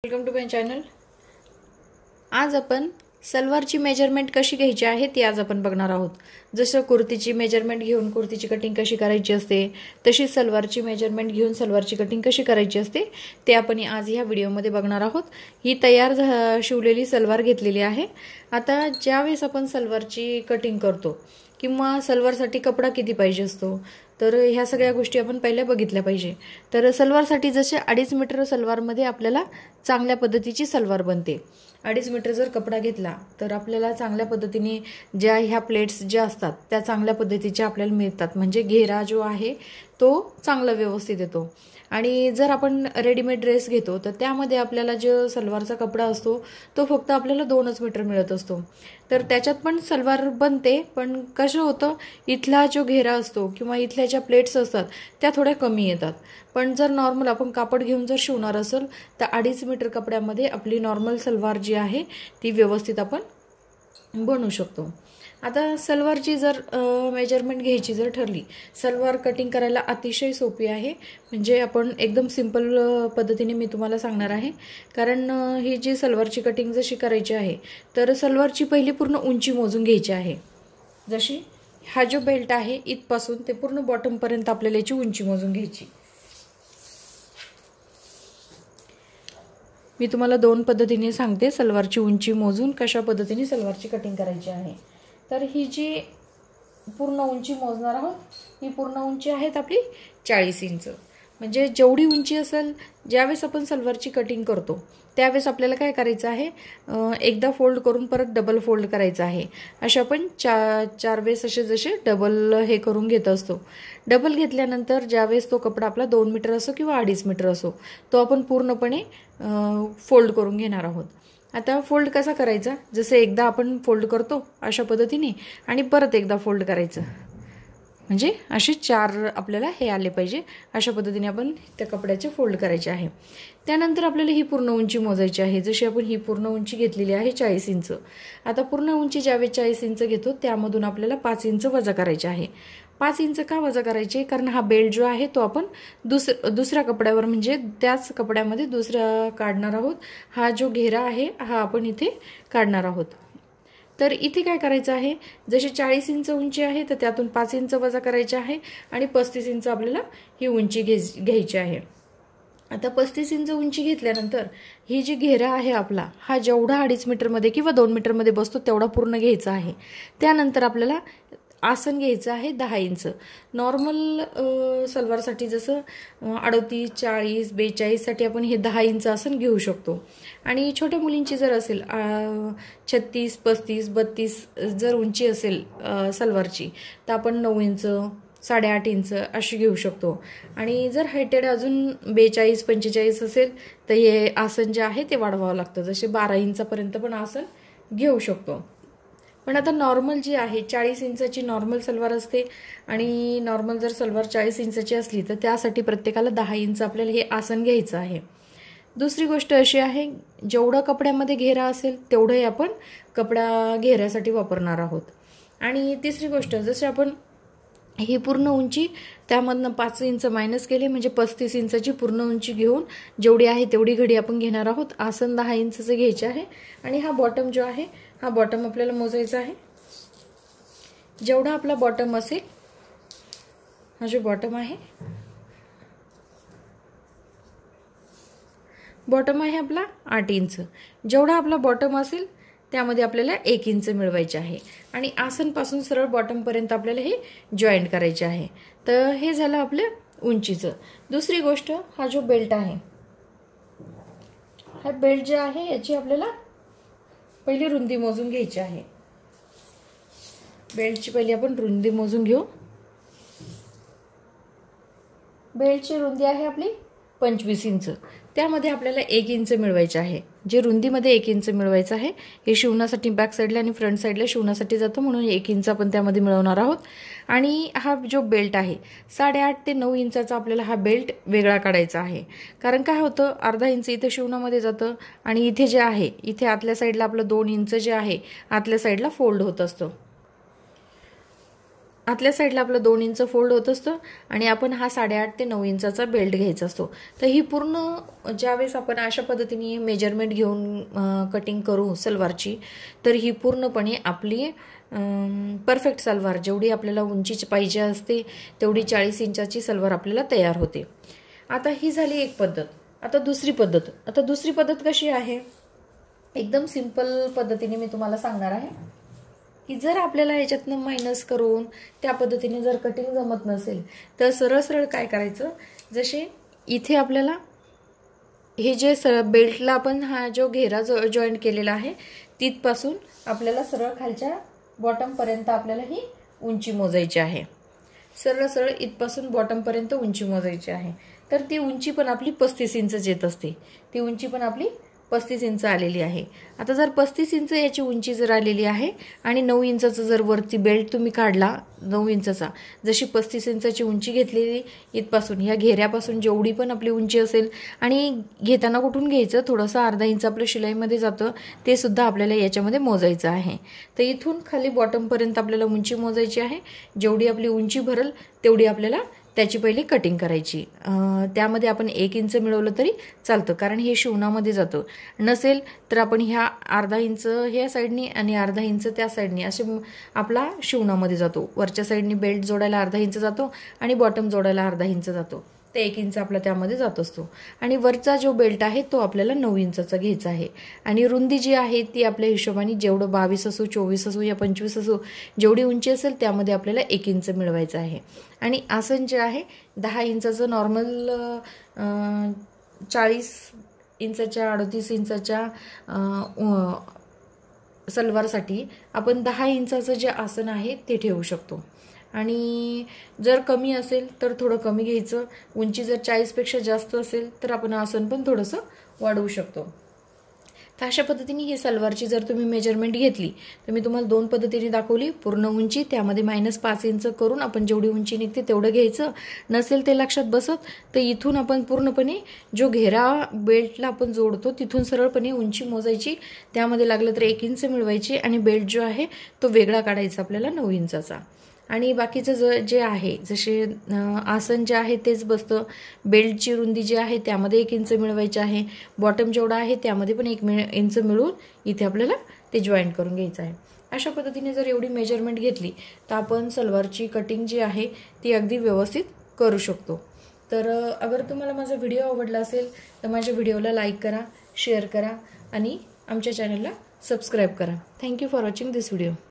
Welcome to my channel. आज आपण सलवारची measurement कशी घ्यायची आहे ती आज आपण बघणार आहोत। जसं कुर्तीची मेजरमेंट घेऊन कुर्तीची कटिंग कशी करायची असते तशी सलवारची मेजरमेंट घेऊन सलवारची कटिंग कशी करायची असते ते आपण आज ह्या व्हिडिओमध्ये बघणार आहोत। ही तयार शिवलेली सलवार घेतलेली आहे। आता ज्यावेळेस आपण सलवारची कटिंग करतो किंवा सलवारसाठी कपडा किती पाहिजे असतो तर ह्या सगळ्या गोष्टी आपण पहिल्या बघितल्या पाहिजे। तर सलवारसाठी जसे 2.5 मीटर सलवारमध्ये आपल्याला चांगल्या पद्धतीची सलवार बनते। 2.5 मीटर जर कपडा घेतला तर आपल्याला चांगल्या पद्धतीने ज्या ह्या प्लेट्स ज्या असतात त्या चांगल्या पद्धतीच्या आपल्याला मिळतात, म्हणजे घेरा जो आहे तो चांगला व्यवस्थित येतो। आणि जर आपण रेडीमेड ड्रेस घेतो तर त्यामध्ये आपल्याला जो सलवारचा कपडा असतो तो फक्त आपल्याला 2 मीटर मिळत असतो। तर त्याच्यात पण सलवार बनते, पण कसं होतं इथला जो घेरा असतो किंवा इथल्या ज्या प्लेट्स असतात त्या थोड्या कमी येतात। पण जर नॉर्मल आपण कापड घेऊन जर शिवणार असेल तर 2.5 मीटर कपड्यामध्ये आपली नॉर्मल सलवार जी आहे ती व्यवस्थित आपण बनवू शकतो। आता सलवारची जर मेजरमेंट घ्यायची जर ठरली, सलवार कटिंग करायला अतिशय सोपी आहे। म्हणजे आपण एकदम सिंपल पद्धतीने मी तुम्हाला सांगणार आहे, कारण ही जी सलवारची कटिंग जशी करायची आहे तर सलवारची पहिली पूर्ण उंची मोजून घ्यायची आहे। जशी हा जो बेल्ट आहे इथपासून ते पूर्ण बॉटम पर्यंत आपल्याला याची उंची मोजून घ्यायची। मी तुम्हाला 2 पद्धतीने सांगते सलवारची उंची मोजून कशा पद्धतीने सलवारची कटिंग करायची आहे। तर ही जी पूर्ण उंची मोजणार आहोत, ही पूर्ण उंची आहे आपली 40 इंच। म्हणजे जेवढी उंची असेल ज्यावेळेस आपण सलवारची कटिंग करतो त्यावेळेस आपल्याला काय करायचं आहे, एकदा फोल्ड करून परत डबल फोल्ड करायचं आहे। अशा आपण चार वेळेस असे जसे डबल हे करून घेत असतो। डबल घेतल्यानंतर ज्यावेळेस तो कपडा आपला 2 मीटर असो किंवा 2.5 मीटर असो तो आपण पूर्णपणे फोल्ड करून घेणार आहोत। आता फोल्ड कसा करायचा, जसे एकदा आपण फोल्ड करतो अशा पद्धतीने आणि परत एकदा फोल्ड करायचं, म्हणजे असे 4 आपल्याला हे आले पाहिजे। अशा पद्धतीने आपण त्या कपड्याचे फोल्ड करायचे आहे। त्यानंतर आपल्याला ही पूर्ण उंची मोजायची आहे। जशी आपण ही पूर्ण उंची घेतलेली आहे 40 इंच। आता पूर्ण उंची ज्यावेळेस 40 इंच घेतो त्यामधून आपल्याला 5 इंच वजा करायचे आहे। 5 इंच का वजा करायचे, कारण हा बेल्ट जो आहे तो आपण दुसऱ्या कपड्यावर म्हणजे त्याच कपड्यामध्ये दुसरा काढणार आहोत। हा जो घेरा आहे हा आपण इथे काढणार आहोत। तर इथे काय करायचं आहे, जशी 40 इंच उंची आहे तर त्यातून 5 इंच वजा करायचे आहे आणि 35 इंच आपल्याला ही उंची घ्यायची आहे। आता 35 इंच उंची घेतल्यानंतर ही जी घेरा आहे आपला हा जेवढा 2.5 मीटरमध्ये किंवा 2 मीटरमध्ये बसतो तेवढा पूर्ण घ्यायचा आहे। त्यानंतर आपल्याला आसन घ्यायचं आहे 10 इंच। नॉर्मल सलवारसाठी जसं 38, 40, 42 साठी आपण हे 10 इंच आसन घेऊ शकतो। आणि छोट्या मुलींची जर असेल 36, 35, 32 जर उंची असेल सलवारची तर आपण 9 इंच, 8.5 इंच अशी घेऊ शकतो। आणि जर हायटेड अजून 42, 45 असेल तर हे आसन जे आहे ते वाढवावं लागतं, जसे 12 इंचापर्यंत पण आसन घेऊ शकतो। पण आता नॉर्मल जी आहे 40 इंचाची नॉर्मल सलवार असते आणि नॉर्मल जर सलवार 40 इंचाची असली तर त्यासाठी प्रत्येकाला 10 इंच आपल्याला हे आसन घ्यायचं आहे। दुसरी गोष्ट अशी आहे, जेवढं कपड्यामध्ये घेरा असेल तेवढंही आपण कपडा घेऱ्यासाठी वापरणार आहोत। आणि तिसरी गोष्ट, जसे आपण ही पूर्ण उंची त्यामधनं 5 इंच मायनस केले म्हणजे 35 इंचाची पूर्ण उंची घेऊन जेवढी आहे तेवढी घडी आपण घेणार आहोत। आसन 10 इंचचे घ्यायचे आहे आणि हा बॉटम जो आहे हा बॉटम आपल्याला मोजायचा आहे। जेवढा आपला बॉटम असेल, हा जो बॉटम आहे बॉटम आहे आपला 8 इंच। जेवढा आपला बॉटम असेल त्यामध्ये आपल्याला 1 इंच मिळवायचे आहे आणि आसनपासून सरळ बॉटम पर्यंत आपल्याला हे जॉईंट करायचे आहे। तर हे झालं आपल्या उंचीचं। दुसरी गोष्ट, हा जो बेल्ट आहे हा बेल्ट जे आहे याची आपल्याला पहिली रुंदी मोजून घ्यायची आहे। बेल्टची पहिली आपण रुंदी मोजून घेऊ। बेल्टची रुंदी आहे आपली 25 इंच। त्यामध्ये आपल्याला 1 इंच मिळवायचे आहे। जे रुंदीमध्ये 1 इंच मिळवायचं आहे हे शिवण्यासाठी बॅक साईडला आणि फ्रंट साईडला शिवण्यासाठी जातं, म्हणून 1 इंच आपण त्यामध्ये मिळवणार आहोत। आणि हा जो बेल्ट आहे 8.5 ते 9 इंचाचा आपल्याला हा बेल्ट वेगळा काढायचा आहे। कारण काय होतं, अर्धा इंच इथे शिवण्यामध्ये जातं आणि इथे जे आहे इथे आतल्या साईडला आपलं 2 इंच जे आहे आतल्या साईडला फोल्ड होत असतं। आतल्या साईडला आपलं 2 इंच फोल्ड होत असतं आणि आपण हा 8.5 ते 9 इंचाचा बेल्ट घ्यायचा असतो. तर ही पूर्ण ज्यावेळेस आपण अशा पद्धतीने मेजरमेंट घेऊन कटिंग करू सलवारची, तर ही पूर्णपणे आपली परफेक्ट सलवार, जेवढी आपल्याला उंची पाहिजे असते तेवढी 40 इंचाची सलवार आपल्याला तयार होते. आता ही झाली एक पद्धत. आता दुसरी पद्धत कशी आहे, एकदम सिंपल पद्धतीने मी तुम्हाला सांगणार आहे की जर आपल्याला याच्यातनं मायनस करून त्या पद्धतीने जर कटिंग जमत नसेल तर सरळ सरळ काय करायचं, जसे इथे आपल्याला हे जे बेल्टला आपण हा जो घेरा जॉईंट केलेला आहे तिथपासून आपल्याला सरळ खालच्या बॉटम पर्यंत आपल्याला ही उंची मोजायची आहे. सरळ सरळ इथपासून बॉटम पर्यंत उंची मोजायची आहे. तर ती उंची पण आपली 35 इंच येत असते. ती उंची पण आपली 35 इंच आलेली आहे. आता जर 35 इंच याची उंची जर आलेली आहे आणि 9 इंचाचा जर वरती बेल्ट तुम्ही काढला 9 इंचाचा, जशी 35 इंचाची उंची घेतलेली इथपासून या घेऱ्यापासून जेवढी पण आपली उंची असेल, आणि घेताना कुठून घ्यायचं, थोडंसं अर्धा इंच आपलं शिलाईमध्ये जातं, ते सुद्धा आपल्याला याच्यामध्ये मोजायचं आहे. तर इथून खाली बॉटमपर्यंत आपल्याला उंची मोजायची आहे. जेवढी आपली उंची भरेल तेवढी आपल्याला त्याची पहिली कटिंग करायची. त्यामध्ये आपण 1 इंच मिळवलं तरी चालतं, कारण हे शिवणामध्ये जातं. नसेल तर आपण ह्या अर्धा इंच ह्या साईडनी आणि अर्धा इंच त्या साईडनी असे आपला शिवणामध्ये जातो. वरच्या साईडनी बेल्ट जोडायला अर्धा इंच जातो आणि बॉटम जोडायला अर्धा इंच जातो. ते 1 इंच आपला त्यामध्ये जात असतो. आणि वरचा जो बेल्ट आहे तो आपल्याला 9 इंचाचा घ्यायचा आहे. आणि रुंदी जी आहे ती आपल्या हिशोबाने जेवढं 22 असो, 24 असो या 25 असो, जेवढी उंची असेल त्यामध्ये आपल्याला 1 इंच मिळवायचं आहे. आणि आसन जे आहे 10 इंचाचं नॉर्मल 40 इंचाच्या 38 इंचाच्या सलवारसाठी आपण 10 इंचाचं जे आसन आहे ते ठेवू शकतो. आणि जर कमी असेल तर थोडं कमी घ्यायचं. उंची जर 40 पेक्षा जास्त असेल तर आपण आसन पण थोडंसं वाढवू शकतो. तर अशा पद्धतीने ही सलवारची जर तुम्ही मेजरमेंट घेतली तर मी तुम्हाला 2 पद्धतीने दाखवली. पूर्ण उंची, त्यामध्ये -5 इंच करून आपण जेवढी उंची निघते तेवढं घ्यायचं. नसेल ते लक्षात बसत तर इथून आपण पूर्णपणे जो घेरा बेल्टला आपण जोडतो तिथून सरळपणे उंची मोजायची. त्यामध्ये लागलं तर 1 इंच मिळवायची आणि बेल्ट जो आहे तो वेगळा काढायचा आपल्याला 9 इंचाचा. आणि बाकीचं जे आहे, जसे आसन जे आहे तेच बसतं. बेल्टची रुंदी जी आहे त्यामध्ये 1 इंच मिळवायची आहे. बॉटम जेवढा आहे त्यामध्ये पण 1 इंच मिळवून इथे आपल्याला ते जॉईंट करून घ्यायचं आहे. अशा पद्धतीने जर एवढी मेजरमेंट घेतली तर आपण सलवारची कटिंग जी आहे ती अगदी व्यवस्थित करू शकतो. तर अगर तुम्हाला माझा व्हिडिओ आवडला असेल तर माझ्या व्हिडिओला लाईक करा, शेअर करा आणि आमच्या चॅनलला सबस्क्राईब करा. Thank you for watching this video.